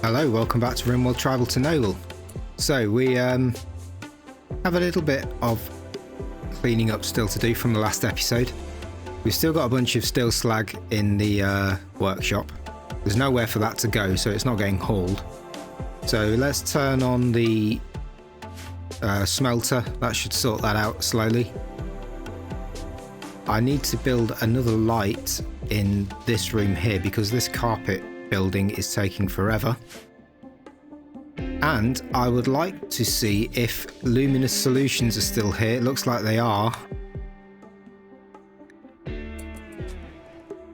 Hello, welcome back to Rimworld Tribal to Noble. So we have a little bit of cleaning up still to do from the last episode. We've still got a bunch of steel slag in the workshop. There's nowhere for that to go, so it's not getting hauled. So let's turn on the smelter. That should sort that out slowly. I need to build another light in this room here because this carpet building is taking forever. And I would like to see if Luminous Solutions are still here. It looks like they are.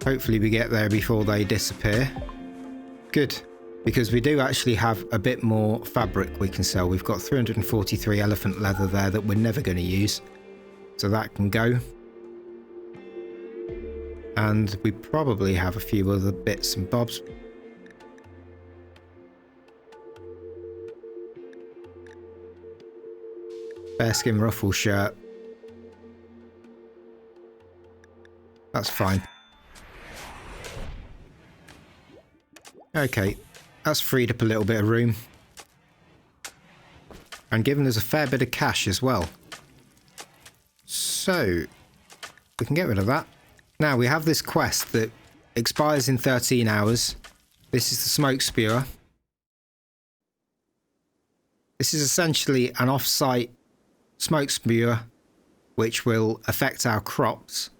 Hopefully we get there before they disappear. Good, because we do actually have a bit more fabric we can sell. We've got 343 elephant leather there that we're never going to use, so that can go. And we probably have a few other bits and bobs. Bearskin ruffle shirt. That's fine. Okay, that's freed up a little bit of room. And given us a fair bit of cash as well. So, we can get rid of that. Now, we have this quest that expires in 13 hours. This is the smoke spewer. This is essentially an off-site smoke spewer which will affect our crops.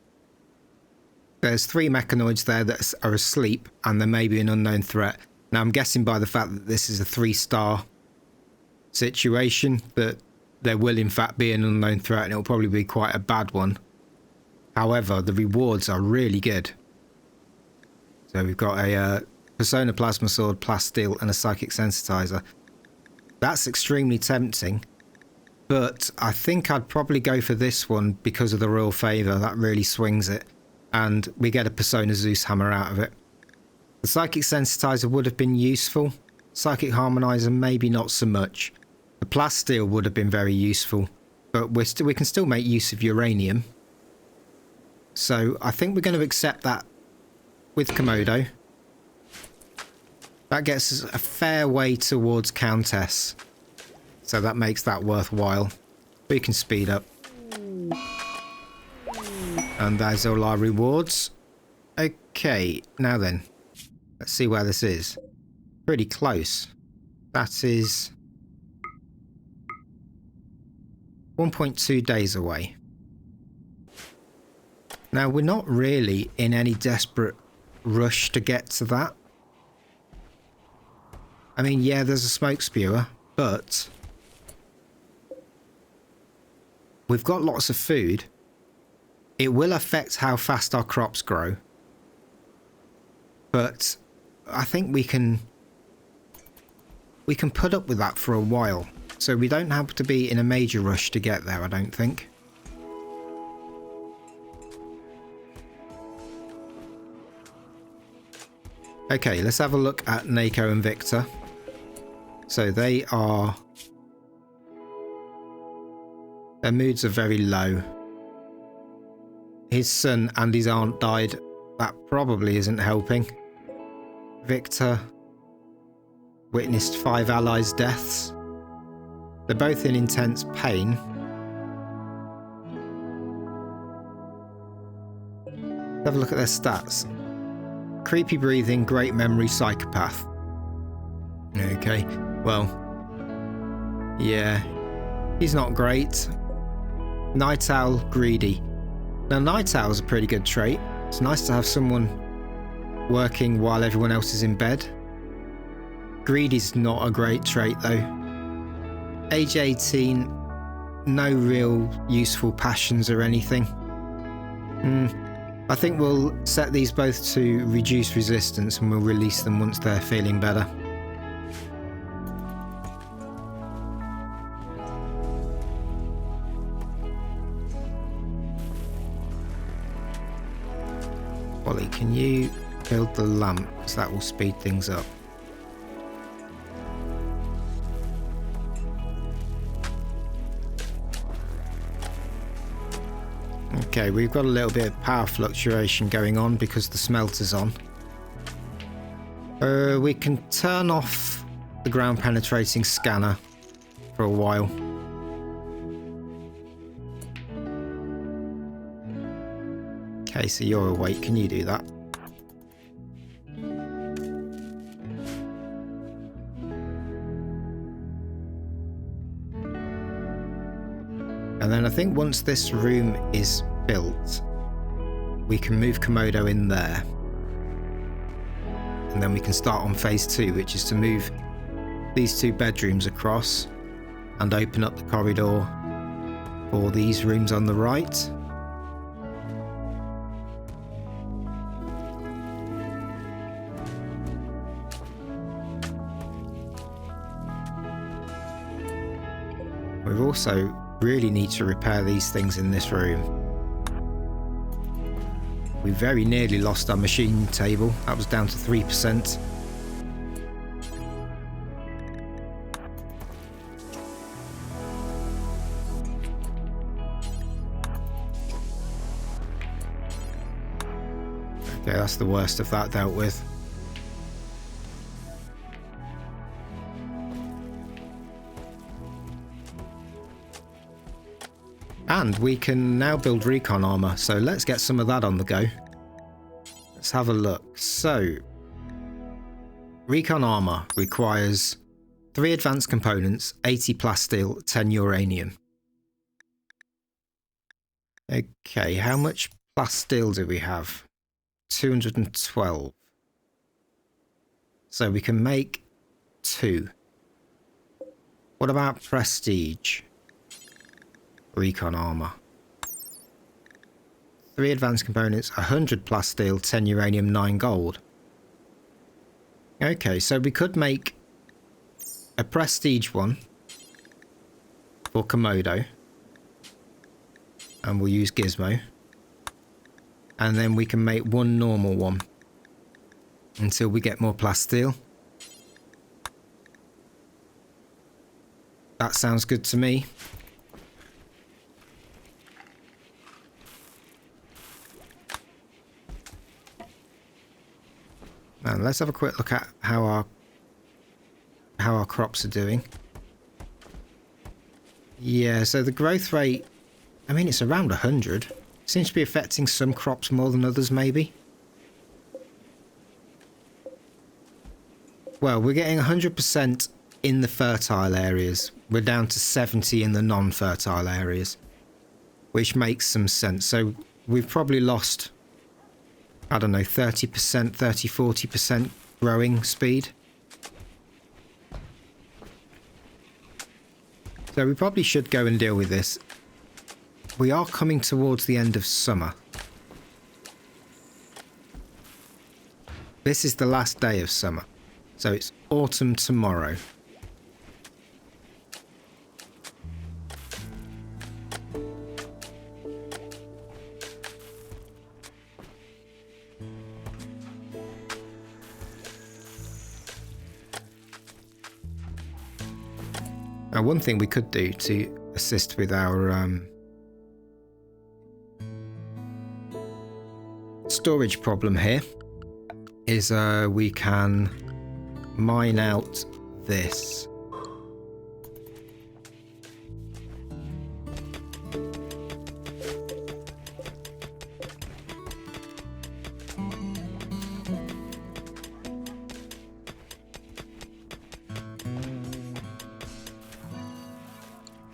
There's 3 mechanoids there that are asleep and there may be an unknown threat. Now I'm guessing by the fact that this is a 3-star situation that there will in fact be an unknown threat, and it'll probably be quite a bad one. However, the rewards are really good. So we've got a Persona Plasma Sword, Plasteel and a Psychic Sensitizer. That's extremely tempting. But I think I'd probably go for this one because of the Royal Favour. That really swings it. And we get a Persona Zeus Hammer out of it. The Psychic Sensitizer would have been useful. Psychic Harmonizer maybe not so much. The Plasteel would have been very useful. But we can still make use of uranium. So I think we're going to accept that with Komodo. That gets us a fair way towards Countess. So that makes that worthwhile. We can speed up. And there's all our rewards. Okay, now then. Let's see where this is. Pretty close. That is 1.2 days away. Now, we're not really in any desperate rush to get to that. I mean, yeah, there's a smoke spewer, but we've got lots of food. It will affect how fast our crops grow. But I think we can put up with that for a while. So we don't have to be in a major rush to get there, I don't think. Okay, let's have a look at Nako and Victor. So they are... their moods are very low. His son and his aunt died. That probably isn't helping. Victor witnessed 5 allies' deaths. They're both in intense pain. Have a look at their stats. Creepy breathing, great memory, psychopath. Okay, well, yeah, he's not great. Night owl, greedy. Now, night owl's a pretty good trait. It's nice to have someone working while everyone else is in bed. Greedy's not a great trait, though. Age 18, no real useful passions or anything. I think we'll set these both to reduce resistance and we'll release them once they're feeling better. Wally, can you build the lamp? Because that will speed things up. Okay, we've got a little bit of power fluctuation going on because the smelter's on. We can turn off the ground penetrating scanner for a while. Okay, so you're awake. Can you do that? And then I think once this room is built, we can move Komodo in there. And then we can start on phase 2, which is to move these 2 bedrooms across and open up the corridor for these rooms on the right. We also really need to repair these things in this room. We very nearly lost our machine table. That was down to 3%. Okay, that's the worst of that dealt with. And we can now build recon armor, so let's get some of that on the go. Let's have a look. So, recon armor requires 3 advanced components, 80 plasteel, 10 uranium. Okay, how much plasteel do we have? 212. So we can make 2. What about prestige? Recon armor. 3 advanced components, 100 plasteel, 10 uranium, 9 gold. Okay, so we could make a prestige one for Komodo. And we'll use Gizmo. And then we can make 1 normal one until we get more plasteel. That sounds good to me. And let's have a quick look at how our crops are doing. Yeah, so the growth rate, I mean, it's around 100. Seems to be affecting some crops more than others, maybe. Well, we're getting 100% in the fertile areas. We're down to 70 in the non-fertile areas, which makes some sense. So we've probably lost, I don't know, 30%, 30, 40% growing speed. So we probably should go and deal with this. We are coming towards the end of summer. This is the last day of summer. So it's autumn tomorrow. Now, one thing we could do to assist with our storage problem here is we can mine out this.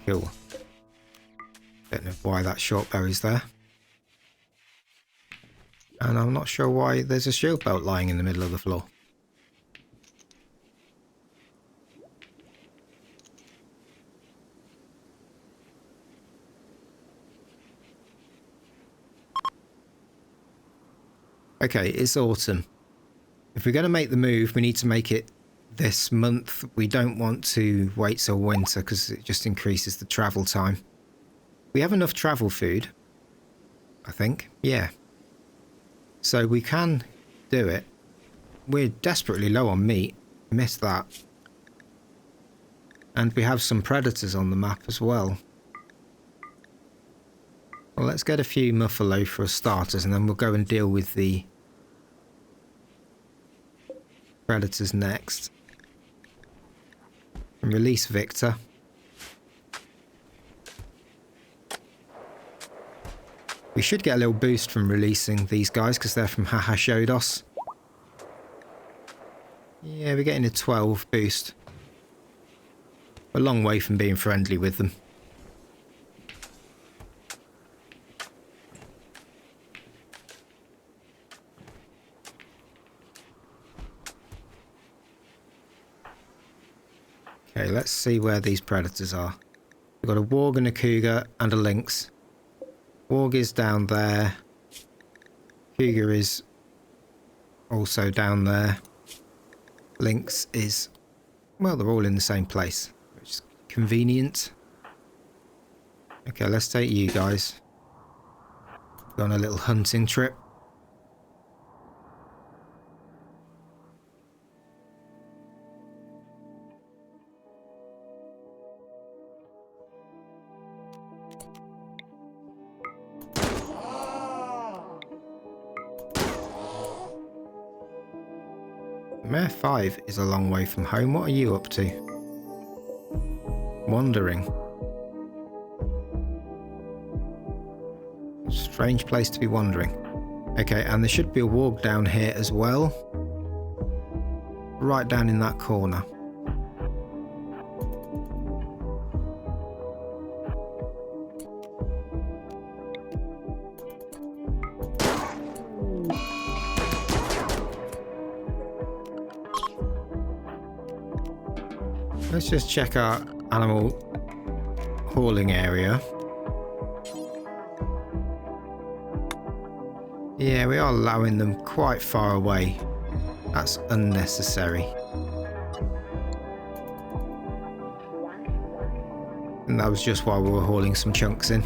Cool. Don't know why that shortberry's there. And I'm not sure why there's a shield belt lying in the middle of the floor. Okay, it's autumn. If we're going to make the move, we need to make it this month. We don't want to wait till winter because it just increases the travel time. We have enough travel food, I think. Yeah. So we can do it. We're desperately low on meat. Missed that. And we have some predators on the map as well. Well, let's get a few muffalo for starters, and then we'll go and deal with the predators next. And release Victor. We should get a little boost from releasing these guys because they're from Haha Shodos. Yeah, we're getting a 12 boost. A long way from being friendly with them. Okay, let's see where these predators are. We've got a warg and a cougar and a lynx. Warg is down there. Cougar is also down there. Lynx is... well, they're all in the same place, which is convenient. Okay, let's take you guys. Go on a little hunting trip. Mare 5 is a long way from home. What are you up to? Wandering. Strange place to be wandering. Okay, and there should be a warg down here as well. Right down in that corner. Let's just check our animal hauling area. Yeah, we are allowing them quite far away. That's unnecessary. And that was just while we were hauling some chunks in.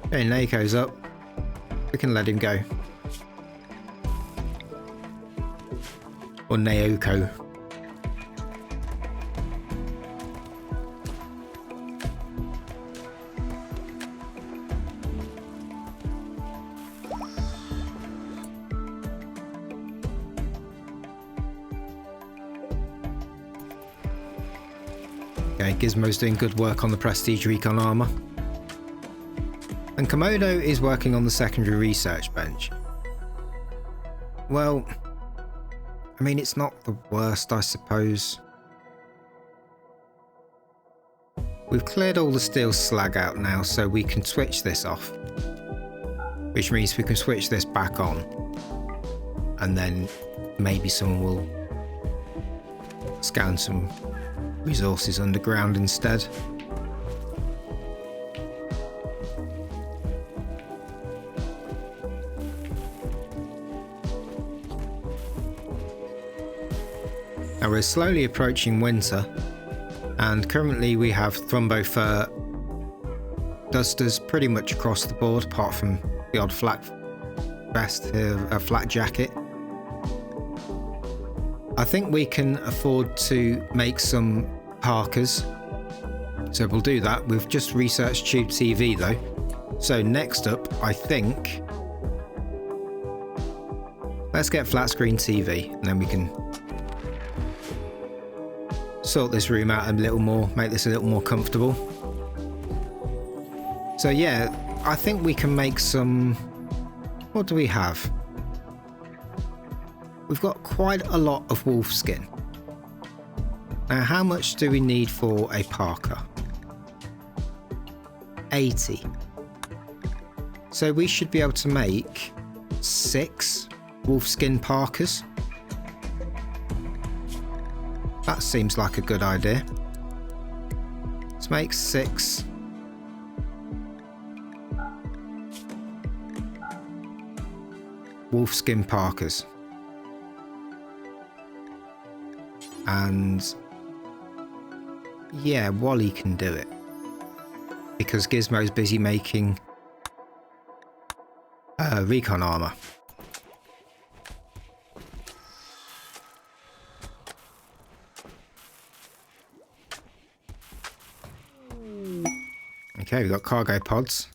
Okay, Nako's up. We can let him go. Or Naoko. Okay, Gizmo's doing good work on the Prestige Recon armour. And Komodo is working on the secondary research bench. Well, I mean, it's not the worst, I suppose. We've cleared all the steel slag out now, so we can switch this off. Which means we can switch this back on. And then maybe someone will scan some resources underground instead. Now we're slowly approaching winter, and currently we have Thrumbo fur dusters pretty much across the board, apart from the odd flat vest, a flat jacket. I think we can afford to make some parkas, so we'll do that. We've just researched Tube TV though, so next up I think let's get flat screen TV, and then we can sort this room out a little more, make this a little more comfortable. So yeah, I think we can make some... what do we have? We've got quite a lot of wolf skin. Now how much do we need for a parka? 80. So we should be able to make 6 wolf skin parkas. That seems like a good idea. Let's make 6. Wolfskin parkas. And yeah, Wally can do it. Because Gizmo's busy making recon armour. Okay, we've got cargo pods.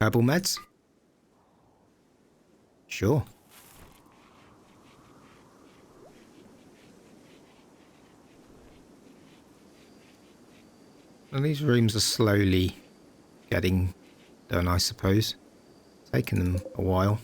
Herbal meds? Sure. Well, these rooms are slowly getting done, I suppose. Taking them a while.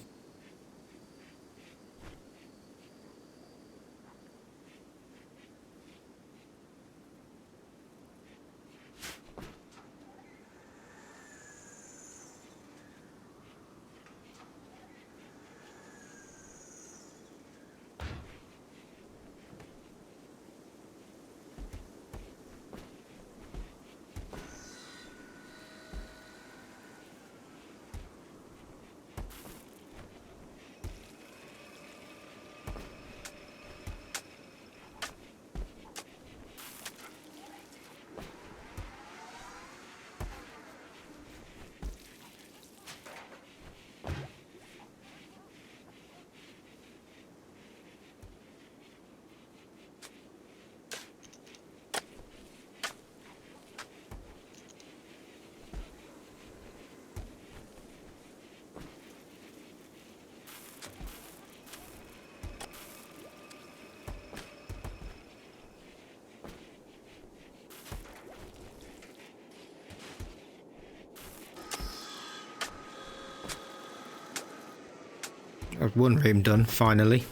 I've one room done, finally.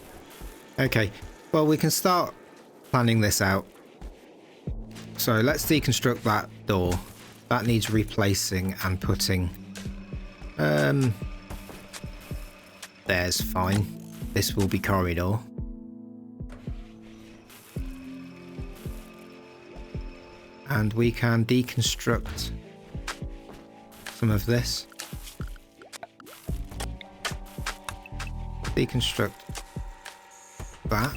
Okay, well, we can start planning this out. So let's deconstruct that door. That needs replacing and putting. There's fine. This will be corridor. And we can deconstruct some of this. Deconstruct that.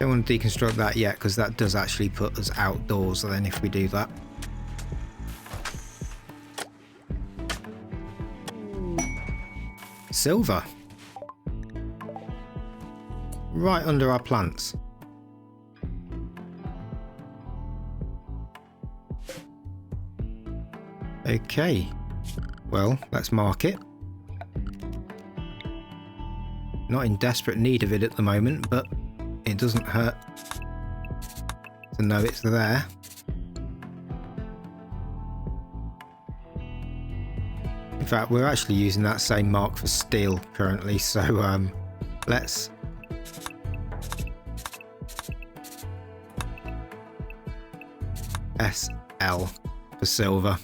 Don't want to deconstruct that yet because that does actually put us outdoors then if we do that. Silver. Right under our plants. Okay, well, let's mark it. Not in desperate need of it at the moment, but it doesn't hurt to know it's there. In fact, we're actually using that same mark for steel currently, so let's SL for silver.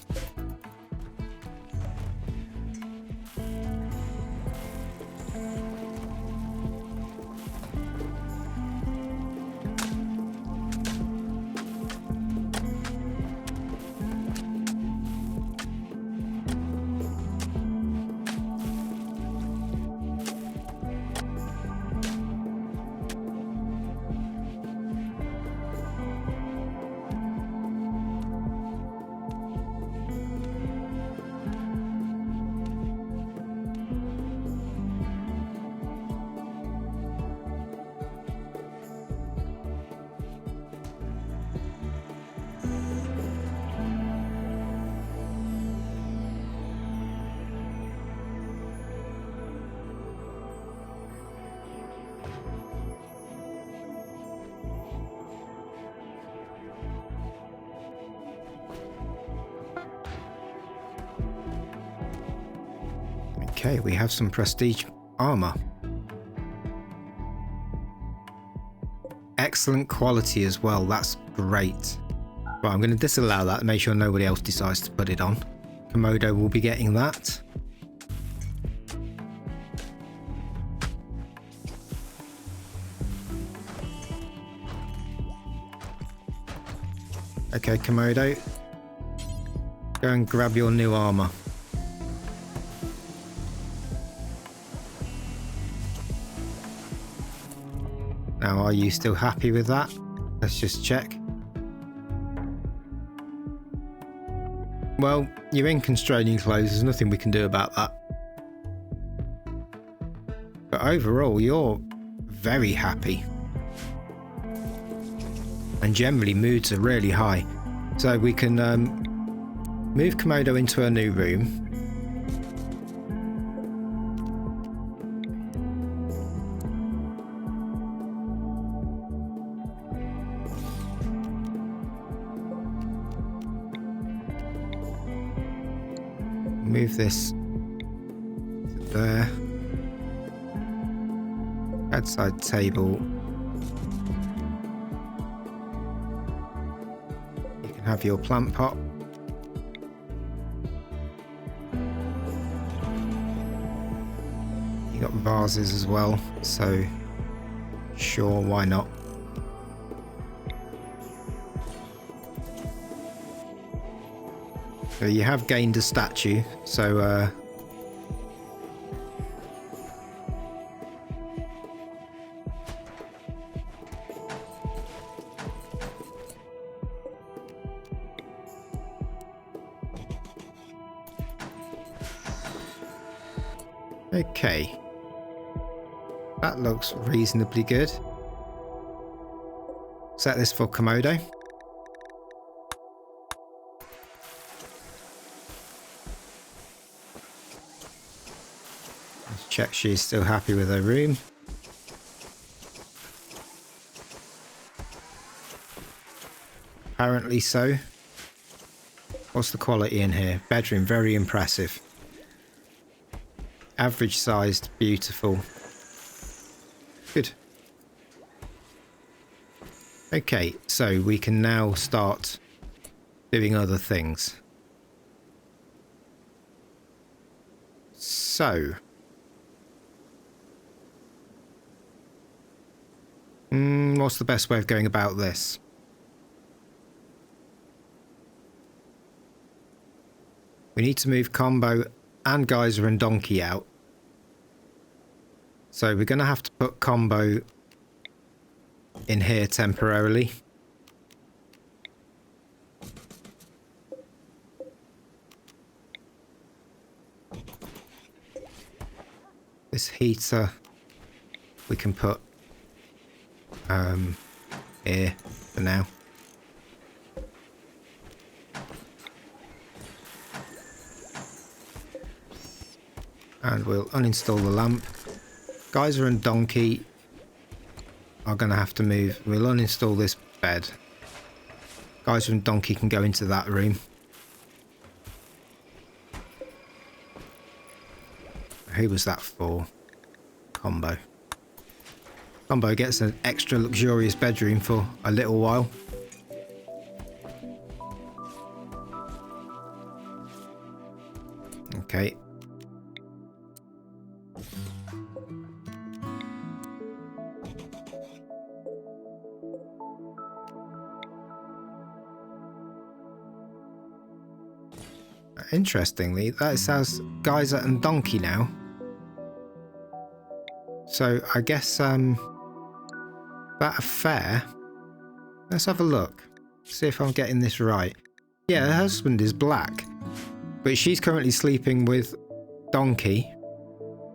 Okay, we have some prestige armor. Excellent quality as well, that's great. Right, I'm going to disallow that and make sure nobody else decides to put it on. Komodo will be getting that. Okay, Komodo. Go and grab your new armor. Now, are you still happy with that? Let's just check. Well, you're in constraining clothes. There's nothing we can do about that. But overall, you're very happy. And generally moods are really high. So we can move Komodo into a new room. Move this to there. Bedside table. You can have your plant pot. You got vases as well, so sure, why not? So you have gained a statue, so okay. That looks reasonably good. Set this for Komodo. Let's check she's still happy with her room. Apparently so. What's the quality in here? Bedroom, very impressive. Average sized, beautiful. Good. Okay, so we can now start doing other things. So. What's the best way of going about this? We need to move Combo and Geyser and Donkey out. So we're going to have to put Combo in here temporarily. This heater we can put here for now. And we'll uninstall the lamp. Geyser and Donkey are going to have to move. We'll uninstall this bed. Geyser and Donkey can go into that room. Who was that for? Combo. Combo gets an extra luxurious bedroom for a little while. Okay. Interestingly, that says Geyser and Donkey now. So I guess that affair. Let's have a look. See if I'm getting this right. Yeah, her husband is Black, but she's currently sleeping with Donkey.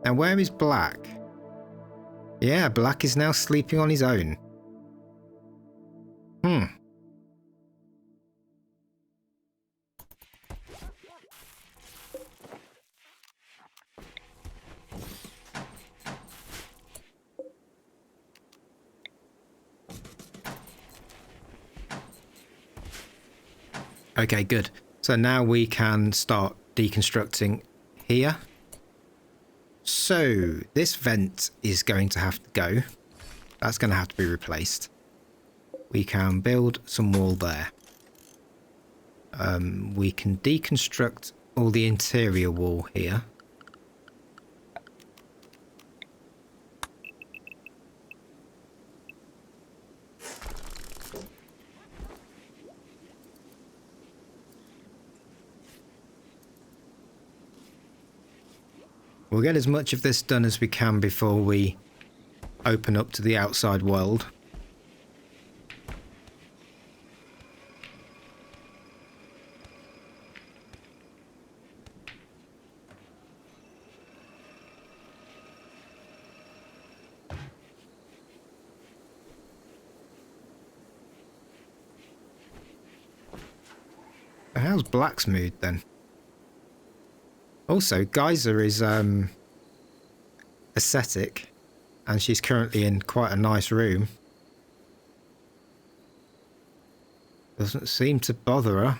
And where is Black? Yeah, Black is now sleeping on his own. Okay, good. So now we can start deconstructing here. So this vent is going to have to go. That's going to have to be replaced. We can build some wall there. We can deconstruct all the interior wall here. We'll get as much of this done as we can before we open up to the outside world. How's Black's mood then? Also, Geyser is ascetic, and she's currently in quite a nice room. Doesn't seem to bother her.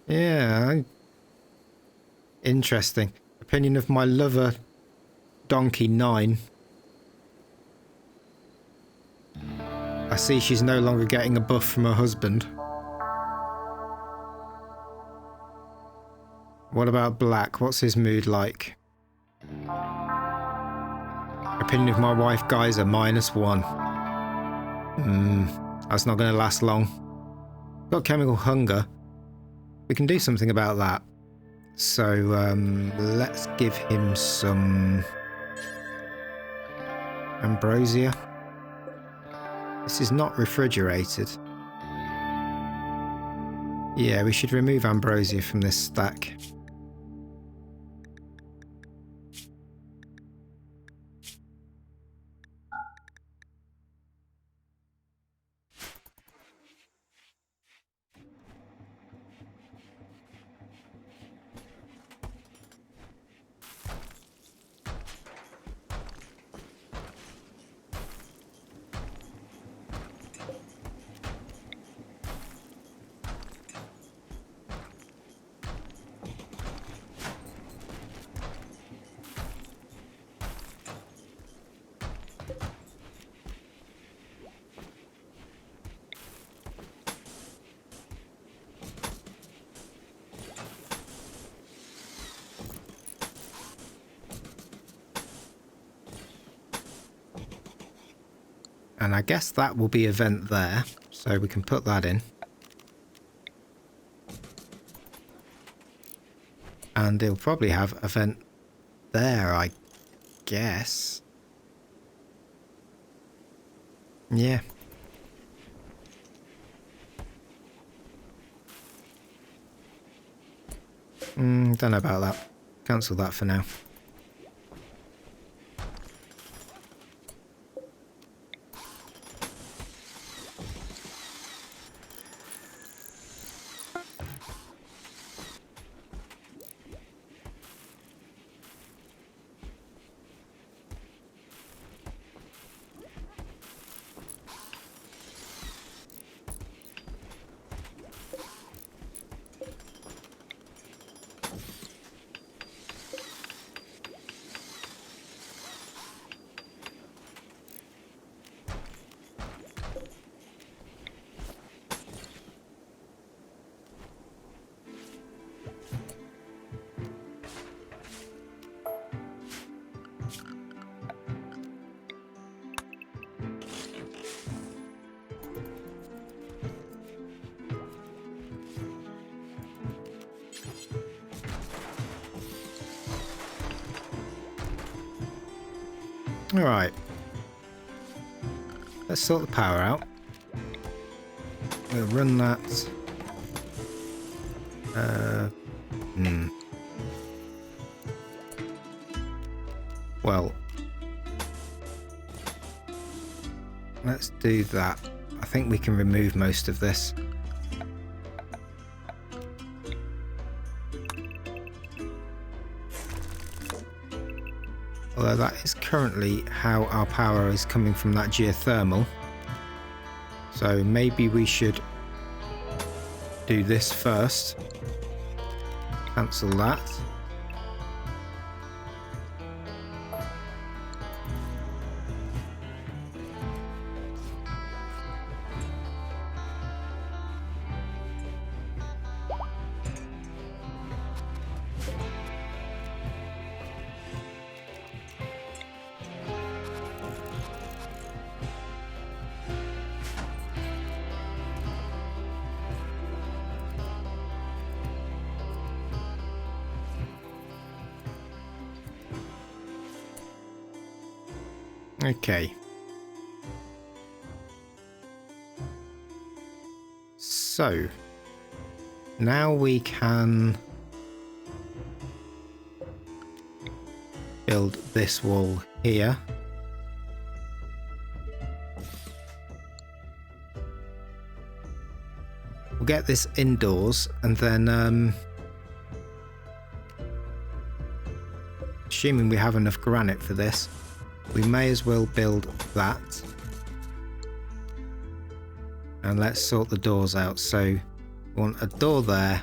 Yeah, interesting. Opinion of my lover, Donkey 9. I see she's no longer getting a buff from her husband. What about Black? What's his mood like? Opinion of my wife, Geyser, -1. That's not going to last long. Got chemical hunger. We can do something about that. So, let's give him some ambrosia. This is not refrigerated. Yeah, we should remove ambrosia from this stack. And I guess that will be event there, so we can put that in. And it'll probably have event there, I guess. Yeah. Don't know about that. Cancel that for now. Alright. Let's sort the power out. We'll run that. Well. Let's do that. I think we can remove most of this. Although that is currently how our power is coming from that geothermal. So maybe we should do this first. Cancel that. Okay. So, now we can build this wall here. get this indoors, and then assuming we have enough granite for this, we may as well build that. And let's sort the doors out. So we want a door there,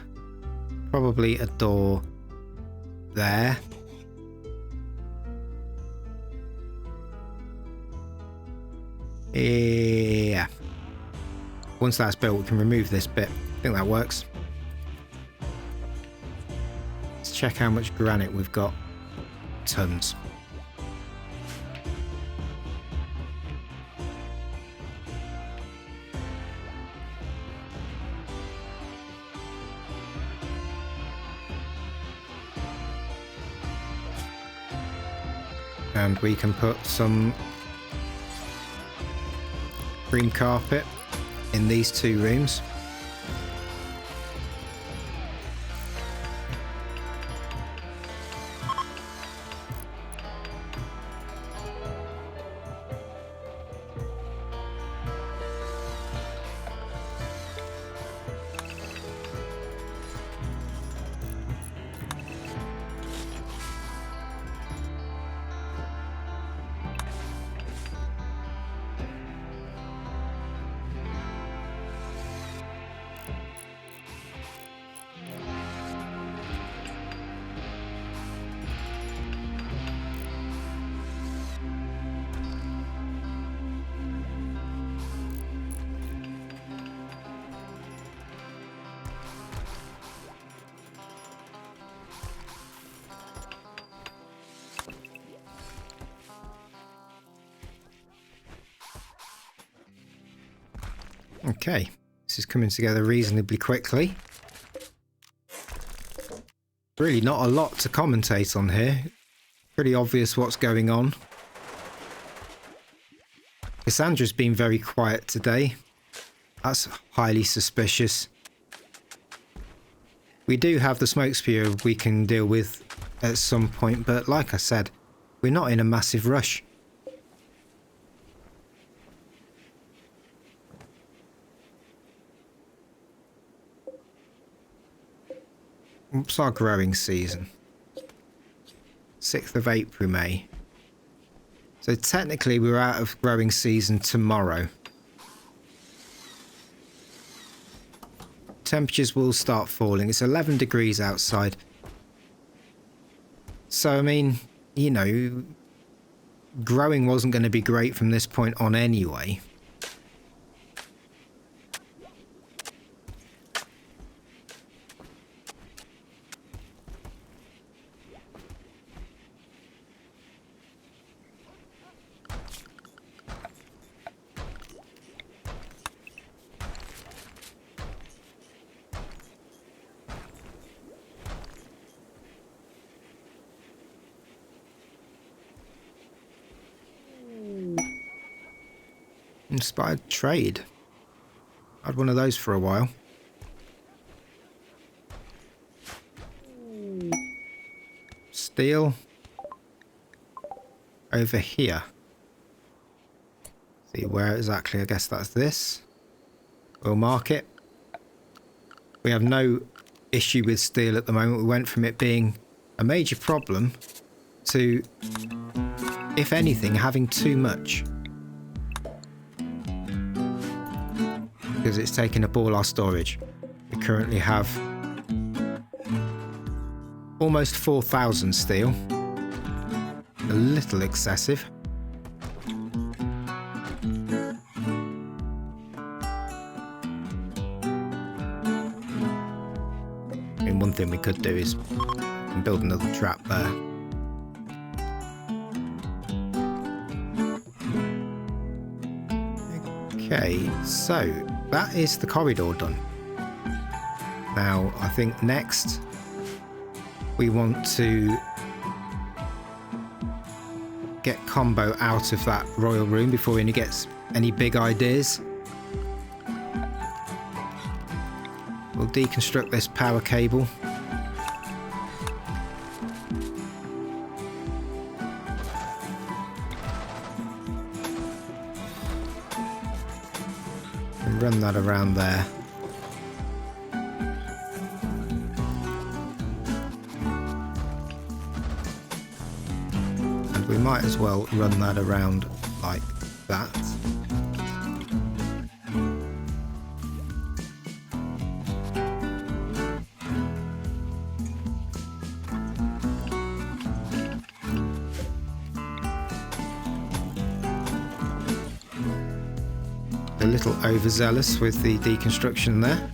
probably a door there. Yeah. Once that's built, we can remove this bit. I think that works. Let's check how much granite we've got. Tons. And we can put some green carpet in these two rooms. Okay, this is coming together reasonably quickly. Really not a lot to commentate on here. Pretty obvious what's going on. Cassandra's been very quiet today. That's highly suspicious. We do have the smoke spear we can deal with at some point, but like I said, we're not in a massive rush. What's our growing season? 6th of April, May. So technically we're out of growing season tomorrow. Temperatures will start falling. It's 11 degrees outside. So, I mean, you know, growing wasn't going to be great from this point on anyway. Inspired trade. I had one of those for a while. Steel. Over here. See where exactly, I guess that's this. We'll mark it. We have no issue with steel at the moment. We went from it being a major problem to, if anything, having too much. Because it's taken up all our storage. We currently have almost 4,000 steel. A little excessive. And one thing we could do is build another trap there. Okay, so that is the corridor done. Now, I think next we want to get Combo out of that royal room before he gets any big ideas. We'll deconstruct this power cable. And run that around there. we might as well run that around like that. A little overzealous with the deconstruction there.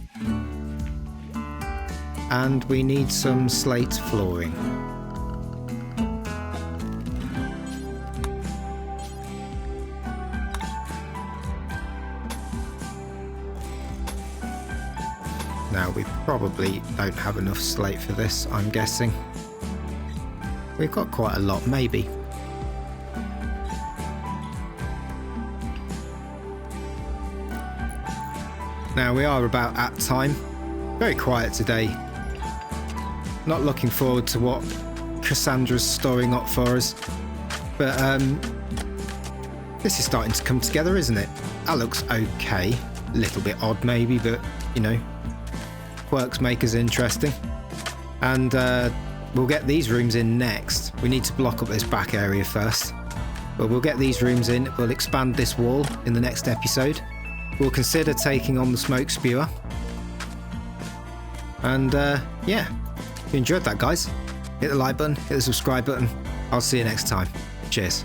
And we need some slate flooring. Now we probably don't have enough slate for this, I'm guessing. We've got quite a lot, maybe. Now we are about at time. Very quiet today. Not looking forward to what Cassandra's storing up for us. But this is starting to come together, isn't it? That looks okay. A little bit odd maybe, but you know, quirks make us interesting. And we'll get these rooms in next. We need to block up this back area first. But we'll get these rooms in. We'll expand this wall in the next episode. We'll consider taking on the smoke spewer. And yeah, if you enjoyed that, guys, hit the like button, hit the subscribe button. I'll see you next time. Cheers.